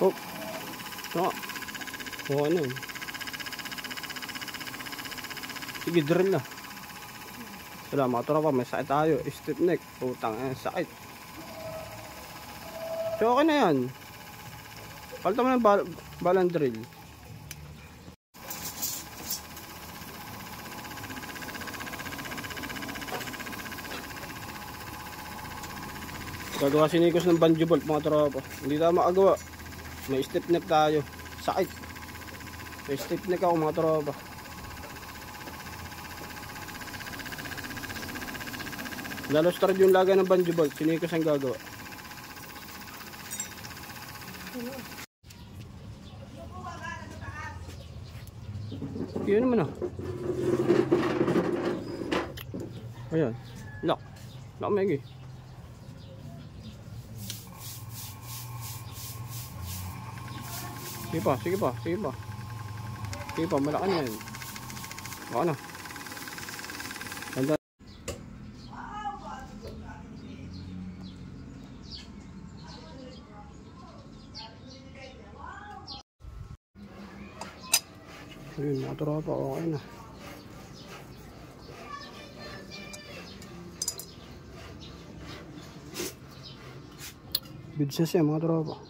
Oh. Oh, ano yun? Sige, drill na. Wala, mga tropa, may sakit tayo. Stiff neck. Putang, sakit. So, okay na yan. Palta mo ng balang drill. Gagawa si Nikos ng bungee bolt, mga tropa. Hindi tayo makagawa. May stiff neck tayo. Sakit. May stiff neck ako, mga tropa. Lalostart yung laga ng bungee bolt. Si Nikos ang gagawa. Yun naman Ayan. Lock. Lock, Maggie. Sige pa, sige pa, sige pa. Sige pa, malaki na yan. Baka na. Ganda. Ayun, mga tropa, okay na. Good siya mga tropa.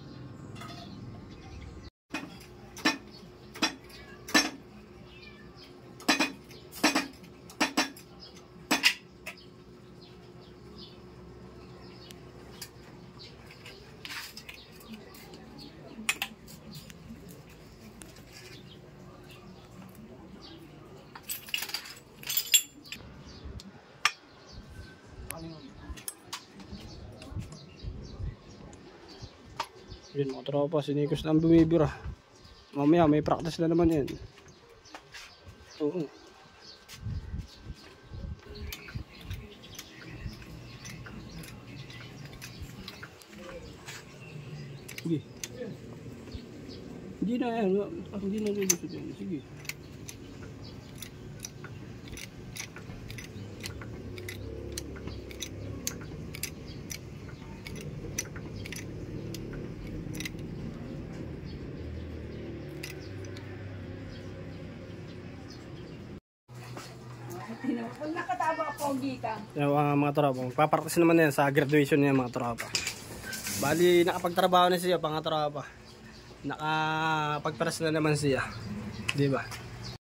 Yun mga tropa, si Nikos na ang bumibira. Mamaya may practice na naman yan. Oo. Sige. Hindi na yan. Hindi na lulusot yan. Sige. Pag nakataba ako, gika. Mga tropa, magpapractice naman yan sa graduation niya mga tropa. Bali, nakapagtrabaho na siya mga tropa. Nakapagparas na naman siya. Diba?